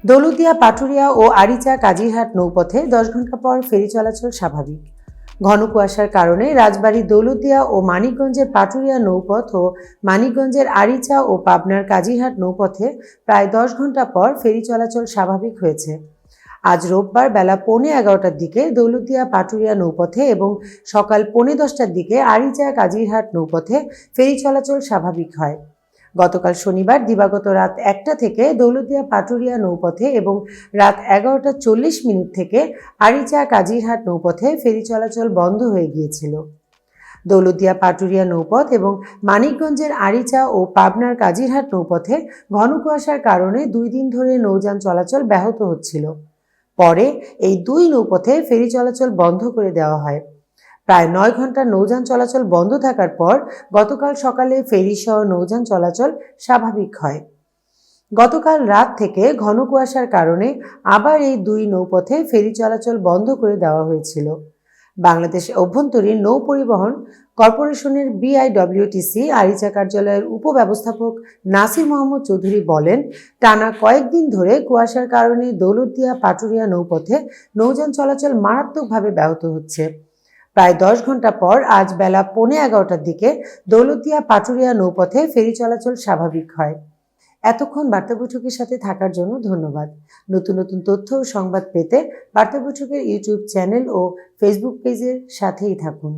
দৌলতদিয়া পাটুরিয়া ও আরিচা কাজিরহাট নৌপথে 10 ঘন্টা পর ফেরি চলাচল স্বাভাবিক। ঘন কুয়াশার কারণে রাজবাড়ী দৌলতদিয়া ও মানিকগঞ্জের পাটুরিয়া নৌপথ ও মানিকগঞ্জের আরিচা ও পাবনার কাজিরহাট নৌপথে প্রায় 10 ঘন্টা পর ফেরি চলাচল স্বাভাবিক হয়েছে। আজ রোববার বেলা 11:15টার দিকে দৌলতদিয়া পাটুরিয়া নৌপথে এবং সকাল 10:15টার দিকে আরিচা কাজিরহাট নৌপথে ফেরি চলাচল স্বাভাবিক হয়। গতকাল শনিবার দিবাগত রাত 1টা থেকে দৌলতদিয়া পাটুরিয়া নৌপথে এবং রাত 11:40 থেকে আরিচা কাজিরহাট নৌপথে ফেরি চলাচল বন্ধ হয়ে গিয়েছিল। দৌলতদিয়া পাটুরিয়া নৌপথ এবং মানিকগঞ্জের আরিচা ও পাবনার কাজিরহাট নৌপথে ঘন কুয়াশার কারণে 2 দিন ধরে নৌযান চলাচল ব্যাহত হচ্ছিল। পরে এই দুই নৌপথে ফেরি চলাচল বন্ধ করে দেওয়া হয়। প্রায় 9 ঘন্টা নৌযান চলাচল বন্ধ থাকার পর গতকাল সকালে ফেরিসহ নৌযান চলাচল স্বাভাবিক হয়। গতকাল রাত থেকে ঘন কুয়াশার কারণে আবার এই দুই নৌপথে ফেরি চলাচল বন্ধ করে দেওয়া হয়েছিল। বাংলাদেশ অভ্যন্তরীণ নৌ পরিবহন কর্পোরেশনের BIWTC আরিচা কার্যালয়ের উপব্যবস্থাপক নাসির মোহাম্মদ চৌধুরী বলেন, টানা কয়েকদিন ধরে কুয়াশার কারণে দৌলতদিয়া পাটুরিয়া নৌপথে নৌযান চলাচল মারাত্মকভাবে ব্যাহত হচ্ছে। প্রায় 10 ঘন্টা পর আজ বেলা 11:15টার দিকে দৌলতদিয়া পাটুরিয়া নৌপথে ফেরি চলাচল স্বাভাবিক হয়। এতক্ষণ বার্তা বৈঠকের সাথে থাকার জন্য ধন্যবাদ। নতুন নতুন তথ্য ও সংবাদ পেতে বার্তা বৈঠকের ইউটিউব চ্যানেল ও ফেসবুক পেজের সাথেই থাকুন।